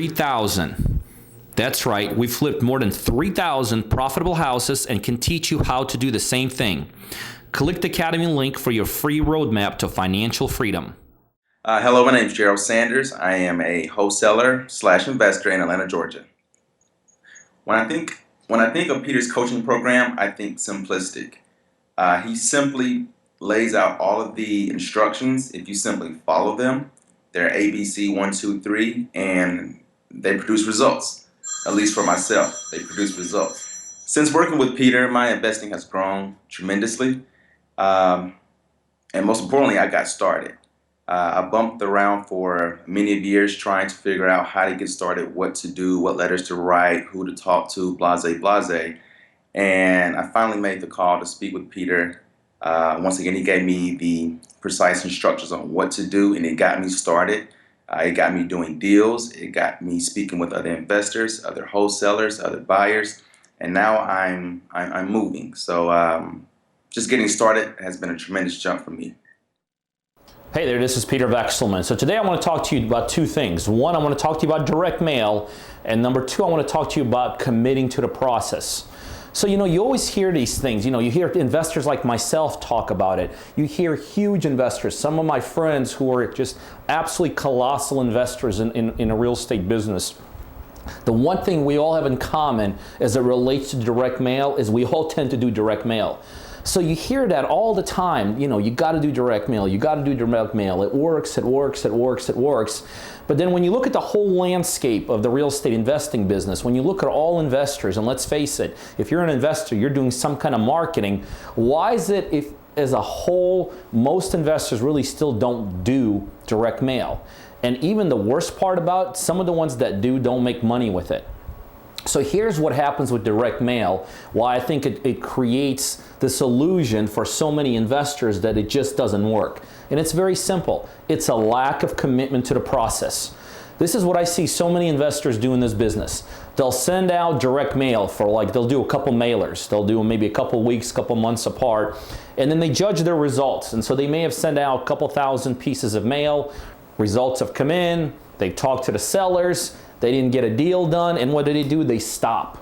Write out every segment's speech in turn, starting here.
3,000. That's right, we flipped more than 3,000 profitable houses and can teach you how to do the same thing. Click the Academy link for your free roadmap to financial freedom. Hello, my name is Gerald Sanders. I am a wholesaler / investor in Atlanta, Georgia. When I think of Peter's coaching program, I think simplistic. He simply lays out all of the instructions. If you simply follow them, they're ABC 1, 2, 3, and they produce results. At least for myself, they produce results. Since working with Peter, my investing has grown tremendously. And most importantly, I got started. I bumped around for many years trying to figure out how to get started, what to do, what letters to write, who to talk to, blase, blase. And I finally made the call to speak with Peter. Once again, he gave me the precise instructions on what to do, and it got me started. It got me doing deals. It got me speaking with other investors, other wholesalers, other buyers. And now I'm moving. So just getting started has been a tremendous jump for me. Hey there, this is Peter Vekselman. So today I want to talk to you about two things. One, I want to talk to you about direct mail. And number two, I want to talk to you about committing to the process. So, you always hear these things. You hear investors like myself talk about it. You hear huge investors, some of my friends who are just absolutely colossal investors in a real estate business. The one thing we all have in common as it relates to direct mail is we all tend to do direct mail. So you hear that all the time, you got to do direct mail, you got to do direct mail. It works, it works, it works, it works. But then when you look at the whole landscape of the real estate investing business, when you look at all investors, and let's face it, if you're an investor, you're doing some kind of marketing, why is it if as a whole, most investors really still don't do direct mail? And even the worst part about it, some of the ones that do don't make money with it. So here's what happens with direct mail, why I think it creates this illusion for so many investors that it just doesn't work. And it's very simple. It's a lack of commitment to the process. This is what I see so many investors do in this business. They'll send out direct mail for they'll do a couple mailers. They'll do them maybe a couple weeks, couple months apart, and then they judge their results. And so they may have sent out a couple thousand pieces of mail. Results have come in. They've talked to the sellers. They didn't get a deal done, and what do? They stop.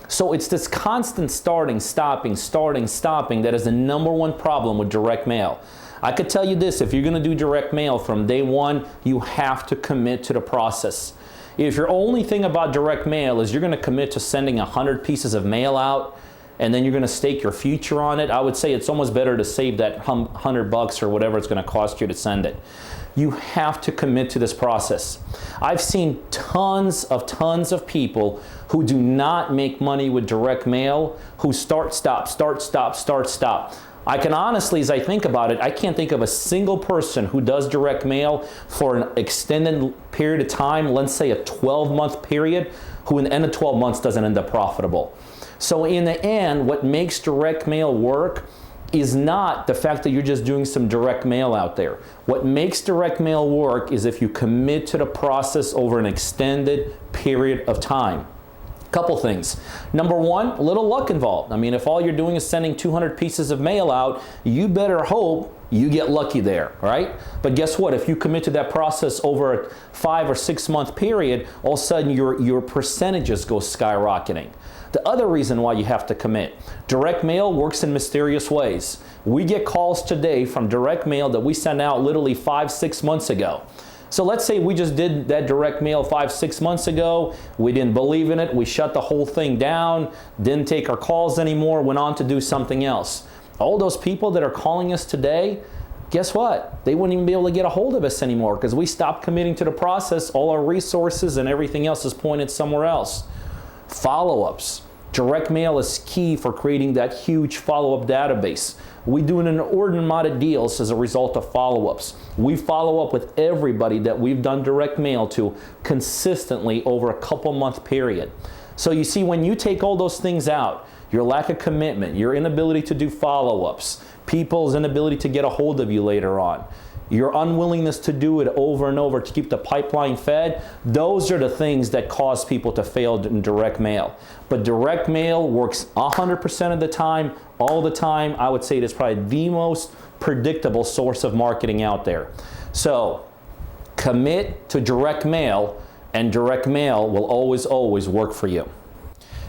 So it's this constant starting, stopping that is the number one problem with direct mail. I could tell you this, if you're going to do direct mail from day one, you have to commit to the process. If your only thing about direct mail is you're going to commit to sending 100 pieces of mail out, and then you're going to stake your future on it, I would say it's almost better to save that $100 or whatever it's going to cost you to send it. You have to commit to this process. I've seen tons of people who do not make money with direct mail, who start, stop. I can honestly, as I think about it, I can't think of a single person who does direct mail for an extended period of time, let's say a 12-month period, who in the end of 12 months doesn't end up profitable. So in the end, what makes direct mail work is not the fact that you're just doing some direct mail out there. What makes direct mail work is if you commit to the process over an extended period of time. Couple things. Number one, a little luck involved. I mean, if all you're doing is sending 200 pieces of mail out, you better hope you get lucky there, right? But guess what? If you commit to that process over a 5 or 6 month period, all of a sudden your percentages go skyrocketing. The other reason why you have to commit, direct mail works in mysterious ways. We get calls today from direct mail that we sent out literally 5-6 months ago. So let's say we just did that direct mail 5-6 months ago. We didn't believe in it. We shut the whole thing down, didn't take our calls anymore, went on to do something else. All those people that are calling us today, guess what? They wouldn't even be able to get a hold of us anymore because we stopped committing to the process. All our resources and everything else is pointed somewhere else. Follow-ups. Direct mail is key for creating that huge follow-up database. We do an inordinate amount of deals as a result of follow-ups. We follow up with everybody that we've done direct mail to consistently over a couple month period. So you see, when you take all those things out, your lack of commitment, your inability to do follow-ups, people's inability to get a hold of you later on, your unwillingness to do it over and over to keep the pipeline fed, those are the things that cause people to fail in direct mail. But direct mail works 100% of the time, all the time. I would say it is probably the most predictable source of marketing out there. So commit to direct mail and direct mail will always work for you.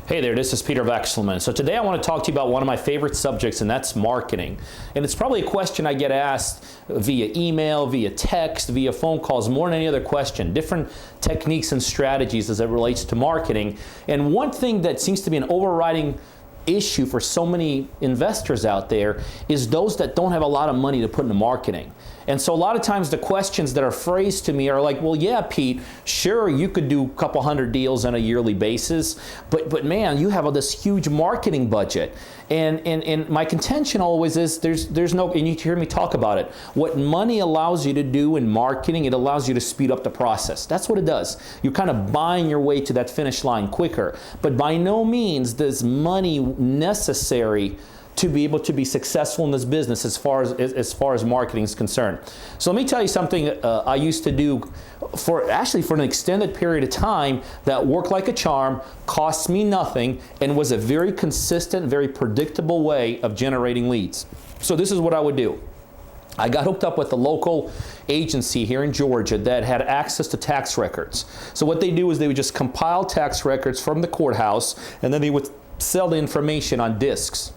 Hey there, this is Peter Vekselman. So today I want to talk to you about one of my favorite subjects, and that's marketing. And it's probably a question I get asked via email, via text, via phone calls, more than any other question. Different techniques and strategies as it relates to marketing. And one thing that seems to be an overriding issue for so many investors out there is those that don't have a lot of money to put into marketing. And so a lot of times the questions that are phrased to me are like, well, yeah, Pete, sure, you could do a couple hundred deals on a yearly basis, but man, you have this huge marketing budget. And my contention always is there's no, and you hear me talk about it, what money allows you to do in marketing, it allows you to speed up the process. That's what it does. You're kind of buying your way to that finish line quicker. But by no means does money necessary to be able to be successful in this business as far as marketing is concerned. So let me tell you something I used to do for an extended period of time that worked like a charm, cost me nothing, and was a very consistent, very predictable way of generating leads. So this is what I would do. I got hooked up with a local agency here in Georgia that had access to tax records. So what they do is they would just compile tax records from the courthouse, and then they would sell the information on discs.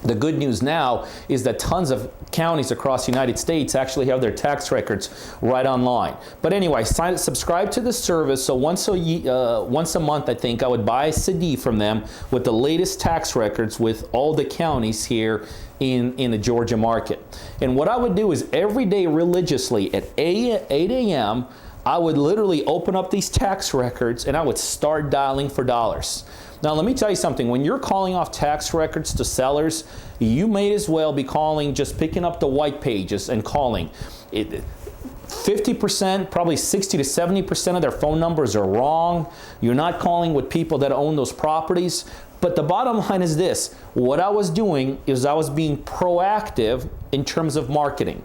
The good news now is that tons of counties across the United States actually have their tax records right online. But anyway, subscribe to the service. So once a month, I think, I would buy a CD from them with the latest tax records with all the counties here in the Georgia market. And what I would do is every day religiously at 8 a.m., I would literally open up these tax records and I would start dialing for dollars. Now let me tell you something, when you're calling off tax records to sellers, you may as well be picking up the white pages and calling. 50%, probably 60 to 70% of their phone numbers are wrong. You're not calling with people that own those properties. But the bottom line is this, what I was doing is I was being proactive in terms of marketing.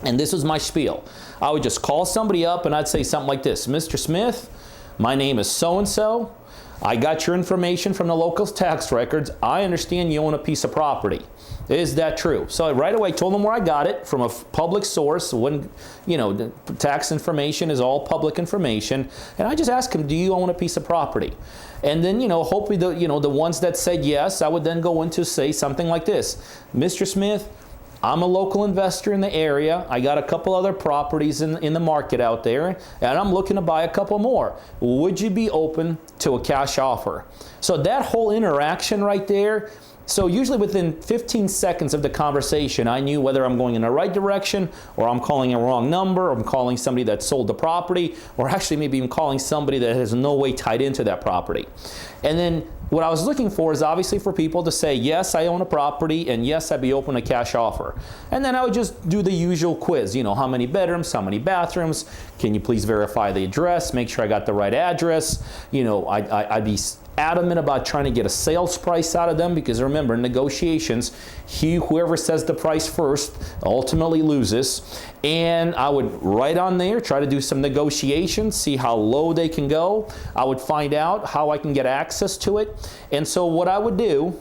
And this is my spiel. I would just call somebody up and I'd say something like this, Mr. Smith, my name is so-and-so. I got your information from the local tax records. I understand you own a piece of property. Is that true? So I right away told them where I got it from a public source. When, the tax information is all public information. And I just asked them, do you own a piece of property? And then, hopefully the ones that said yes, I would then go into say something like this. Mr. Smith, I'm a local investor in the area. I got a couple other properties in the market out there, and I'm looking to buy a couple more. Would you be open to a cash offer? So that whole interaction right there, so usually within 15 seconds of the conversation, I knew whether I'm going in the right direction, or I'm calling a wrong number, or I'm calling somebody that sold the property, or actually maybe even calling somebody that has no way tied into that property. And then what I was looking for is obviously for people to say, yes, I own a property, and yes, I'd be open to cash offer. And then I would just do the usual quiz, how many bedrooms, how many bathrooms, can you please verify the address, make sure I got the right address, I'd be adamant about trying to get a sales price out of them, because remember, in negotiations, whoever says the price first ultimately loses. And I would write on there, try to do some negotiations, see how low they can go. I would find out how I can get access to it. And so what I would do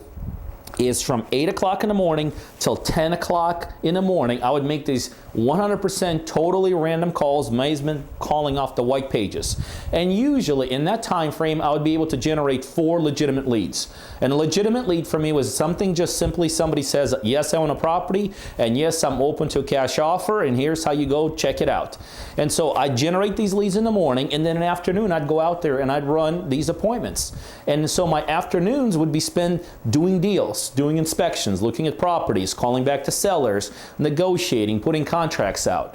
is from 8 o'clock in the morning till 10 o'clock in the morning, I would make these 100% totally random calls, may have been calling off the white pages. And usually in that time frame, I would be able to generate 4 legitimate leads. And a legitimate lead for me was something just simply somebody says, yes, I own a property, and yes, I'm open to a cash offer, and here's how you go, check it out. And so I'd generate these leads in the morning, and then in the afternoon, I'd go out there and I'd run these appointments. And so my afternoons would be spent doing deals, doing inspections, looking at properties, calling back to sellers, negotiating, putting contracts out.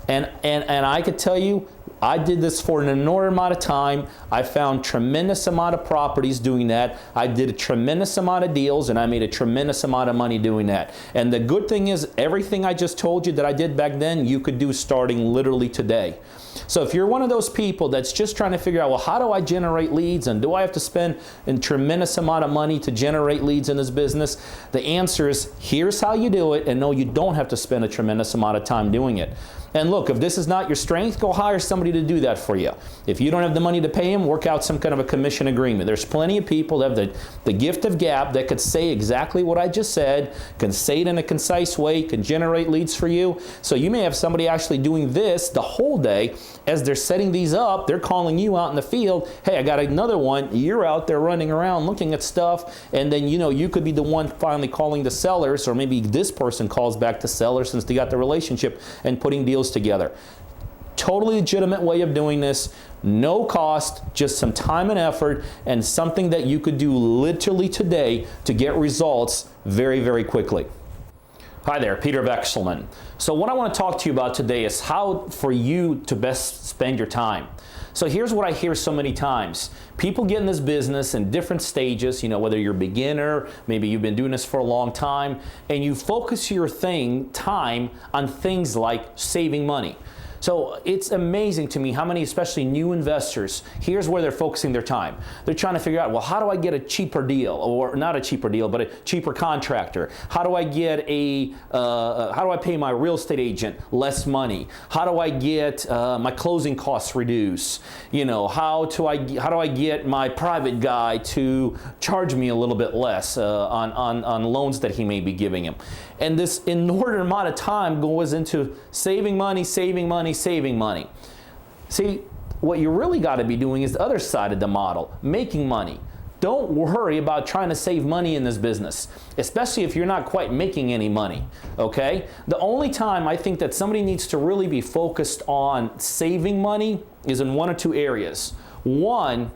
And I could tell you, I did this for an enormous amount of time. I found tremendous amount of properties doing that. I did a tremendous amount of deals, and I made a tremendous amount of money doing that. And the good thing is, everything I just told you that I did back then, you could do starting literally today. So if you're one of those people that's just trying to figure out, well, how do I generate leads, and do I have to spend a tremendous amount of money to generate leads in this business? The answer is, here's how you do it, and no, you don't have to spend a tremendous amount of time doing it. And look, if this is not your strength, go hire somebody happy to do that for you. If you don't have the money to pay him, work out some kind of a commission agreement. There's plenty of people that have the gift of gab that could say exactly what I just said, can say it in a concise way, can generate leads for you. So you may have somebody actually doing this the whole day. As they're setting these up, they're calling you out in the field. Hey, I got another one. You're out there running around looking at stuff, and then you could be the one finally calling the sellers, or maybe this person calls back the seller since they got the relationship, and putting deals together. Totally legitimate way of doing this. No cost, just some time and effort, and something that you could do literally today to get results very, very quickly. Hi there, Peter Vekselman. So what I want to talk to you about today is how for you to best spend your time. So here's what I hear so many times. People get in this business in different stages, whether you're a beginner, maybe you've been doing this for a long time, and you focus your time on things like saving money. So it's amazing to me how many, especially new investors, here's where they're focusing their time. They're trying to figure out, well, how do I get a cheaper deal, or not a cheaper deal, but a cheaper contractor? How do I get how do I pay my real estate agent less money? How do I get my closing costs reduced? How do I get my private guy to charge me a little bit less on loans that he may be giving him? And this inordinate amount of time goes into saving money, saving money, saving money. See, what you really got to be doing is the other side of the model, making money. Don't worry about trying to save money in this business, especially if you're not quite making any money, okay? The only time I think that somebody needs to really be focused on saving money is in one or two areas. One,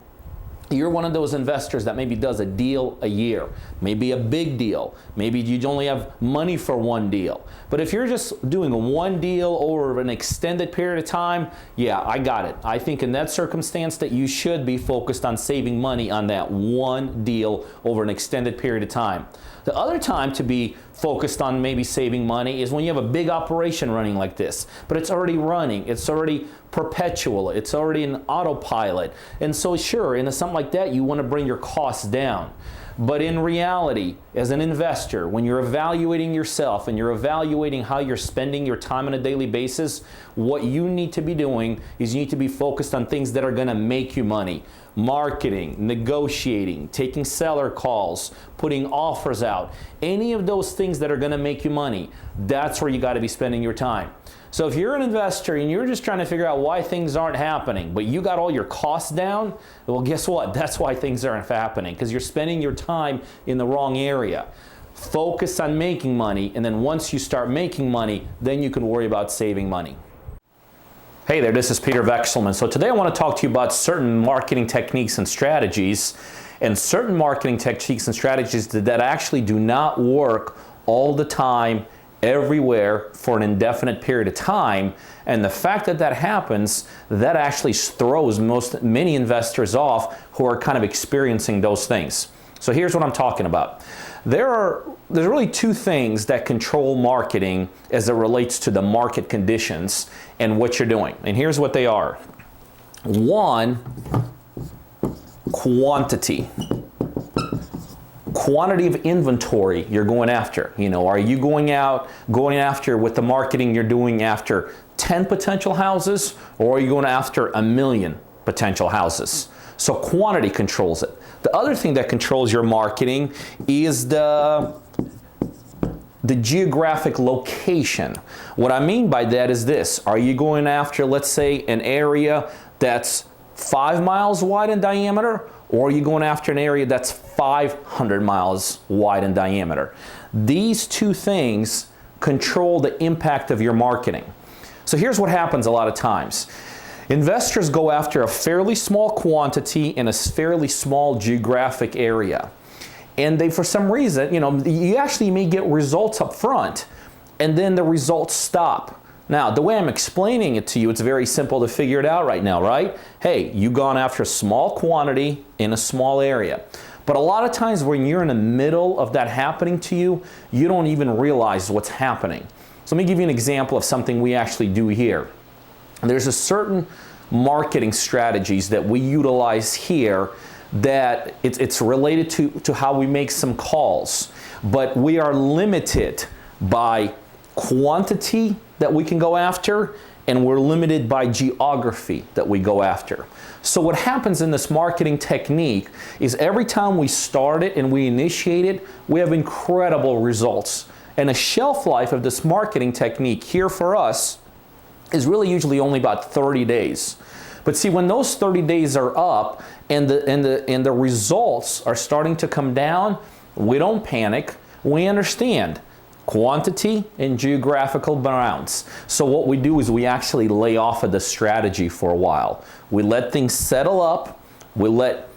you're one of those investors that maybe does a deal a year, maybe a big deal. Maybe you only have money for one deal. But if you're just doing one deal over an extended period of time, yeah, I got it. I think in that circumstance that you should be focused on saving money on that one deal over an extended period of time. The other time to be focused on maybe saving money is when you have a big operation running like this, but it's already running, it's already perpetual, it's already an autopilot. And so sure, in something like that, you want to bring your costs down. But in reality, as an investor, when you're evaluating yourself and you're evaluating how you're spending your time on a daily basis, what you need to be doing is you need to be focused on things that are going to make you money. Marketing, negotiating, taking seller calls, putting offers out, any of those things that are going to make you money, that's where you got to be spending your time. So if you're an investor and you're just trying to figure out why things aren't happening, but you got all your costs down, well, guess what? That's why things aren't happening, because you're spending your time in the wrong area. Focus on making money, and then once you start making money, then you can worry about saving money. Hey there, this is Peter Vekselman. So today I want to talk to you about certain marketing techniques and strategies, and certain marketing techniques and strategies that actually do not work all the time, everywhere, for an indefinite period of time. And the fact that that happens, that actually throws many investors off who are kind of experiencing those things. So here's what I'm talking about. There's really two things that control marketing as it relates to the market conditions and what you're doing. And here's what they are. One, quantity. Quantity of inventory you're going after. Are you going after with the marketing you're doing after 10 potential houses, or are you going after 1 million potential houses? So quantity controls it. The other thing that controls your marketing is the geographic location. What I mean by that is this. Are you going after, let's say, an area that's 5 miles wide in diameter, or are you going after an area that's 500 miles wide in diameter? These two things control the impact of your marketing. So here's what happens a lot of times. Investors go after a fairly small quantity in a fairly small geographic area. And they, for some reason, you actually may get results up front, and then the results stop. Now, the way I'm explaining it to you, it's very simple to figure it out right now, right? Hey, you've gone after a small quantity in a small area. But a lot of times when you're in the middle of that happening to you, you don't even realize what's happening. So let me give you an example of something we actually do here. There's a certain marketing strategies that we utilize here that it's related to how we make some calls. But we are limited by quantity that we can go after, and we're limited by geography that we go after. So what happens in this marketing technique is every time we start it and we initiate it, we have incredible results. And the shelf life of this marketing technique here for us is really usually only about 30 days. But see, when those 30 days are up and the results are starting to come down, we don't panic. We understand quantity and geographical bounds. So what we do is we actually lay off of the strategy for a while. We let things settle up. We let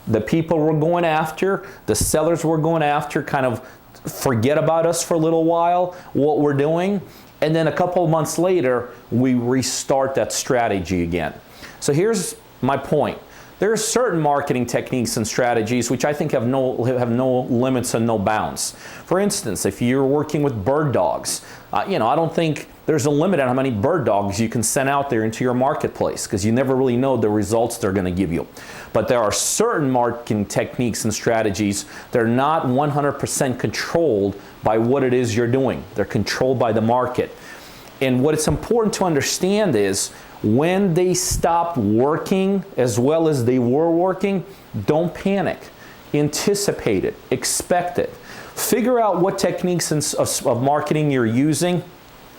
the people we're going after, the sellers we're going after, kind of forget about us for a little while, what we're doing. And then a couple of months later, we restart that strategy again. So here's my point. There are certain marketing techniques and strategies which I think have no limits and no bounds. For instance, if you're working with bird dogs, I don't think there's a limit on how many bird dogs you can send out there into your marketplace, because you never really know the results they're going to give you. But there are certain marketing techniques and strategies that are not 100% controlled by what it is you're doing. They're controlled by the market. And what it's important to understand is, when they stop working as well as they were working, don't panic. Anticipate it. Expect it. Figure out what techniques of marketing you're using.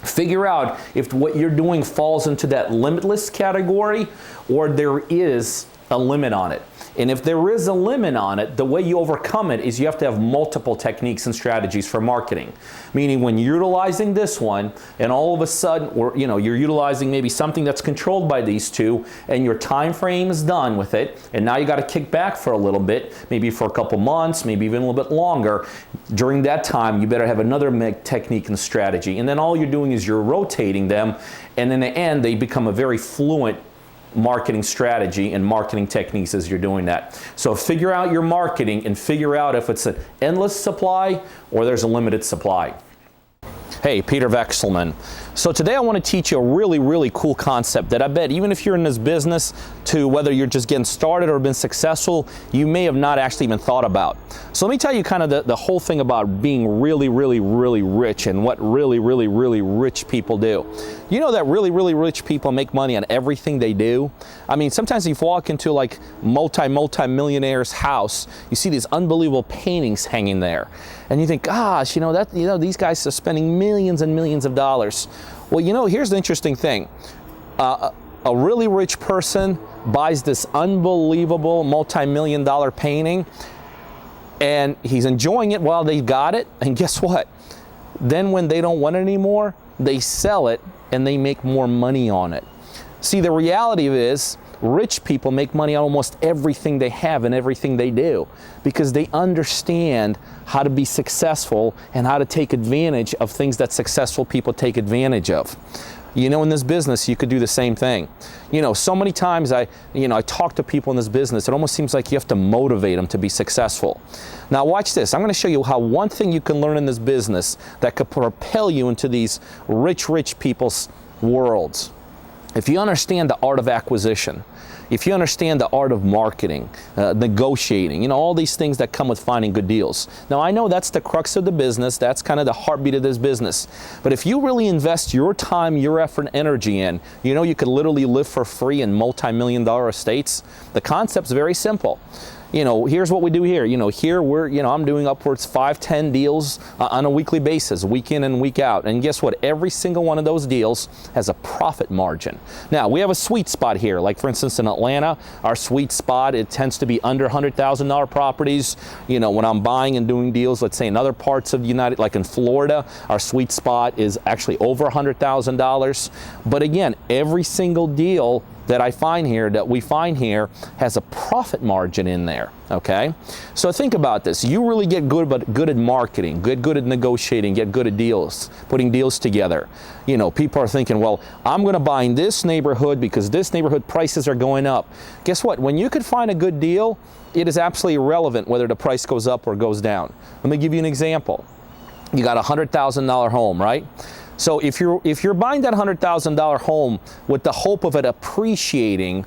Figure out if what you're doing falls into that limitless category or there is a limit on it. And if there is a limit on it, the way you overcome it is you have to have multiple techniques and strategies for marketing. Meaning when you're utilizing this one and all of a sudden, you're utilizing maybe something that's controlled by these two and your time frame is done with it, and now you got to kick back for a little bit, maybe for a couple months, maybe even a little bit longer. During that time, you better have another technique and strategy. And then all you're doing is you're rotating them, and in the end, they become a very fluent marketing strategy and marketing techniques as you're doing that. So figure out your marketing and figure out if it's an endless supply or there's a limited supply. Hey, Peter Vekselman. So today I want to teach you a really, really cool concept that I bet even if you're in this business, to whether you're just getting started or been successful, you may have not actually even thought about. So let me tell you kind of the whole thing about being really, really, really rich and what really, really, really rich people do. You know that really, really rich people make money on everything they do? I mean, sometimes you walk into like multi-millionaire's house, you see these unbelievable paintings hanging there. And you think, gosh, these guys are spending millions and millions of dollars. Well, here's the interesting thing. A really rich person buys this unbelievable multi-million-dollar painting, and he's enjoying it while they've got it, and guess what? Then when they don't want it anymore, they sell it, and they make more money on it. See, the reality is, rich people make money on almost everything they have and everything they do because they understand how to be successful and how to take advantage of things that successful people take advantage of. In this business, you could do the same thing. So many times I talk to people in this business, it almost seems like you have to motivate them to be successful. Now watch this. I'm going to show you how one thing you can learn in this business that could propel you into these rich people's worlds. If you understand the art of acquisition, if you understand the art of marketing, negotiating, all these things that come with finding good deals. Now, I know that's the crux of the business. That's kind of the heartbeat of this business. But if you really invest your time, your effort, and energy in, you could literally live for free in multi-million-dollar estates. The concept's very simple. Here's what we do here. Here I'm doing upwards 5-10 deals on a weekly basis, week in and week out. And guess what? Every single one of those deals has a profit margin. Now, we have a sweet spot here. Like, for instance, in Atlanta, our sweet spot, it tends to be under $100,000 properties. When I'm buying and doing deals, let's say in other parts of the United, like in Florida, our sweet spot is actually over $100,000. But again, every single deal that we find here has a profit margin in there, okay? So think about this. You really get good at marketing, get good at negotiating, get good at deals, putting deals together. People are thinking, well, I'm going to buy in this neighborhood because this neighborhood prices are going up. Guess what? When you could find a good deal, it is absolutely irrelevant whether the price goes up or goes down. Let me give you an example. You got a $100,000 home, right? So if you're buying that $100,000 home with the hope of it appreciating,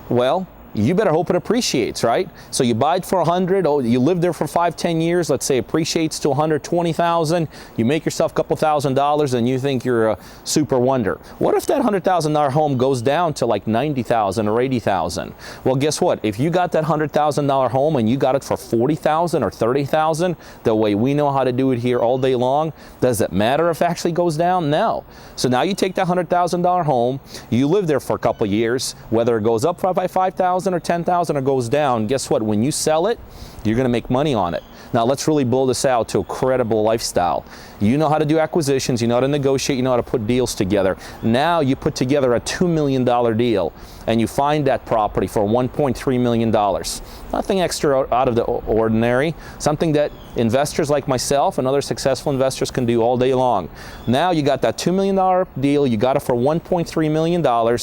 well, you better hope it appreciates, right? So you buy it for 100, oh, you live there for 5-10 years, let's say it appreciates to 120,000, you make yourself a couple $1,000s and you think you're a super wonder. What if that $100,000 home goes down to like 90,000 or 80,000? Well, guess what? If you got that $100,000 home and you got it for 40,000 or 30,000, the way we know how to do it here all day long, does it matter if it actually goes down? No. So now you take that $100,000 home, you live there for a couple years, whether it goes up by 5,000 or 10,000 or goes down, guess what? When you sell it, you're going to make money on it. Now let's really blow this out to a credible lifestyle. You know how to do acquisitions, you know how to negotiate, you know how to put deals together. Now you put together a $2 million deal and you find that property for $1.3 million. Nothing extra out of the ordinary, something that investors like myself and other successful investors can do all day long. Now you got that $2 million deal, you got it for $1.3 million.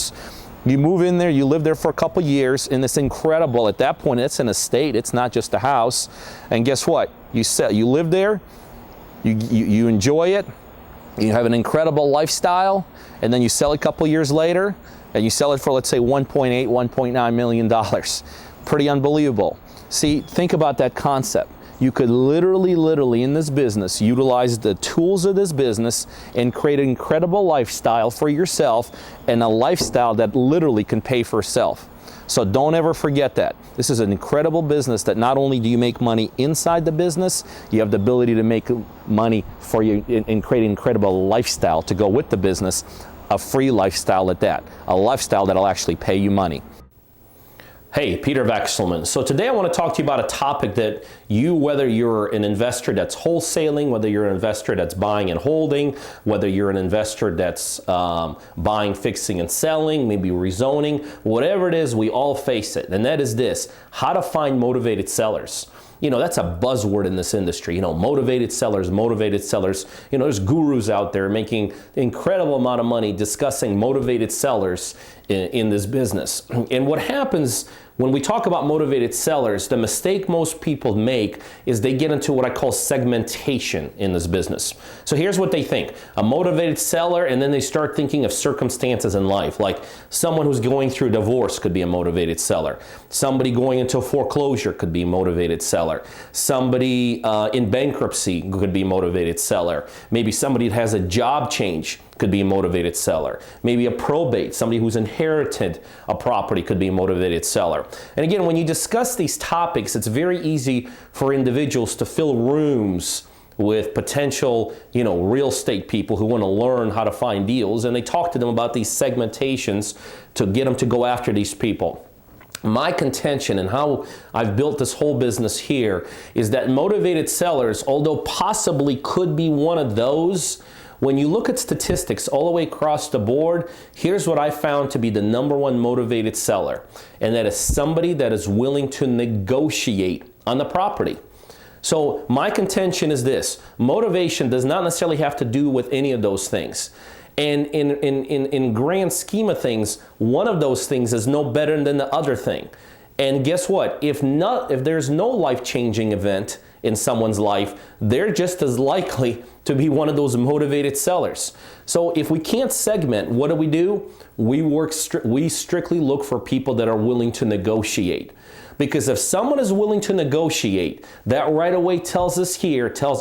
You move in there, you live there for a couple years, and it's incredible. At that point, it's an estate, it's not just a house. And guess what? You live there, you enjoy it, you have an incredible lifestyle, and then you sell it a couple years later, and you sell it for, let's say, $1.8, $1.9 million. Pretty unbelievable. See, think about that concept. You could literally in this business utilize the tools of this business and create an incredible lifestyle for yourself, and a lifestyle that literally can pay for itself. So don't ever forget that. This is an incredible business that not only do you make money inside the business, you have the ability to make money for you and create an incredible lifestyle to go with the business, a free lifestyle at that, a lifestyle that'll actually pay you money. Hey, Peter Vekselman. So today I want to talk to you about a topic that whether you're an investor that's wholesaling, whether you're an investor that's buying and holding, whether you're an investor that's buying, fixing, and selling, maybe rezoning, whatever it is, we all face it. And that is this: how to find motivated sellers. You know, that's a buzzword in this industry. You know, motivated sellers, motivated sellers. You know, there's gurus out there making incredible amount of money discussing motivated sellers in this business. And what happens when we talk about motivated sellers, the mistake most people make is they get into what I call segmentation in this business. So here's what they think: a motivated seller, and then they start thinking of circumstances in life, like someone who's going through divorce could be a motivated seller. Somebody going into foreclosure could be a motivated seller. Somebody in bankruptcy could be a motivated seller. Maybe somebody that has a job change could be a motivated seller. Maybe a probate, somebody who's inherited a property could be a motivated seller. And again, when you discuss these topics, it's very easy for individuals to fill rooms with potential, real estate people who want to learn how to find deals, and they talk to them about these segmentations to get them to go after these people. My contention and how I've built this whole business here is that motivated sellers, although possibly could be one of those, when you look at statistics all the way across the board, here's what I found to be the number one motivated seller, and that is somebody that is willing to negotiate on the property. So my contention is this: motivation does not necessarily have to do with any of those things. And in grand scheme of things, one of those things is no better than the other thing. And guess what? If there's no life-changing event in someone's life, they're just as likely to be one of those motivated sellers. So if we can't segment, what do? We strictly look for people that are willing to negotiate. Because if someone is willing to negotiate, that right away tells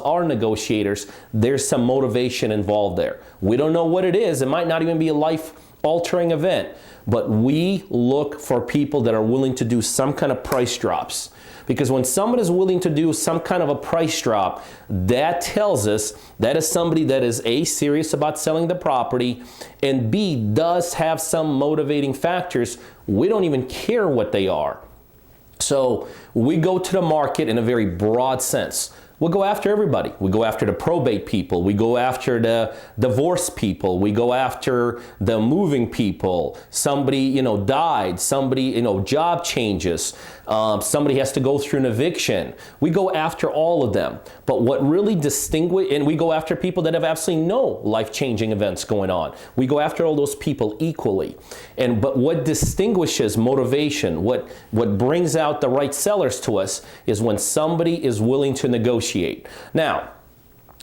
our negotiators, there's some motivation involved there. We don't know what it is. It might not even be a life-altering event. But we look for people that are willing to do some kind of price drops. Because when someone is willing to do some kind of a price drop, that tells us that is somebody that is A, serious about selling the property, and B, does have some motivating factors. We don't even care what they are. So we go to the market in a very broad sense. We'll go after everybody. We go after the probate people. We go after the divorce people. We go after the moving people. Somebody, died. Somebody, job changes. Somebody has to go through an eviction. We go after all of them. But what really and we go after people that have absolutely no life-changing events going on. We go after all those people equally. But what distinguishes motivation, what brings out the right sellers to us, is when somebody is willing to negotiate. Now,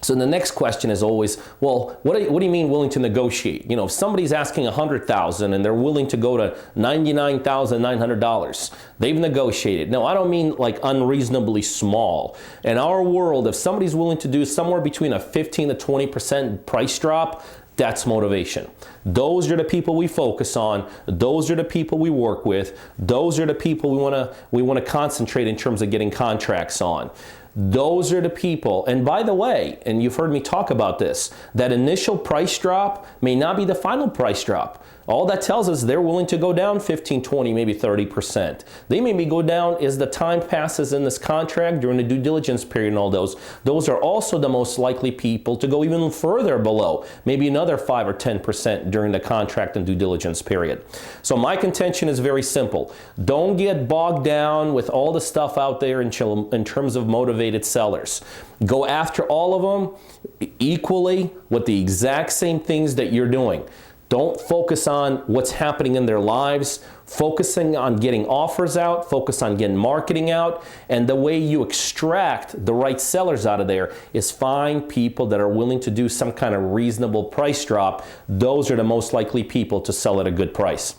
So the next question is always, well, what do you mean willing to negotiate? If somebody's asking $100,000 and they're willing to go to $99,900, they've negotiated. No, I don't mean like unreasonably small. In our world, if somebody's willing to do somewhere between a 15 to 20% price drop, that's motivation. Those are the people we focus on. Those are the people we work with. Those are the people we want to concentrate in terms of getting contracts on. Those are the people, and by the way, and you've heard me talk about this, that initial price drop may not be the final price drop. All that tells us they're willing to go down 15, 20, maybe 30%. They maybe go down as the time passes in this contract during the due diligence period and all those. Those are also the most likely people to go even further below, maybe another 5 or 10% during the contract and due diligence period. So my contention is very simple. Don't get bogged down with all the stuff out there in terms of motivated sellers. Go after all of them equally with the exact same things that you're doing. Don't focus on what's happening in their lives. Focusing on getting offers out, focus on getting marketing out, and the way you extract the right sellers out of there is find people that are willing to do some kind of reasonable price drop. Those are the most likely people to sell at a good price.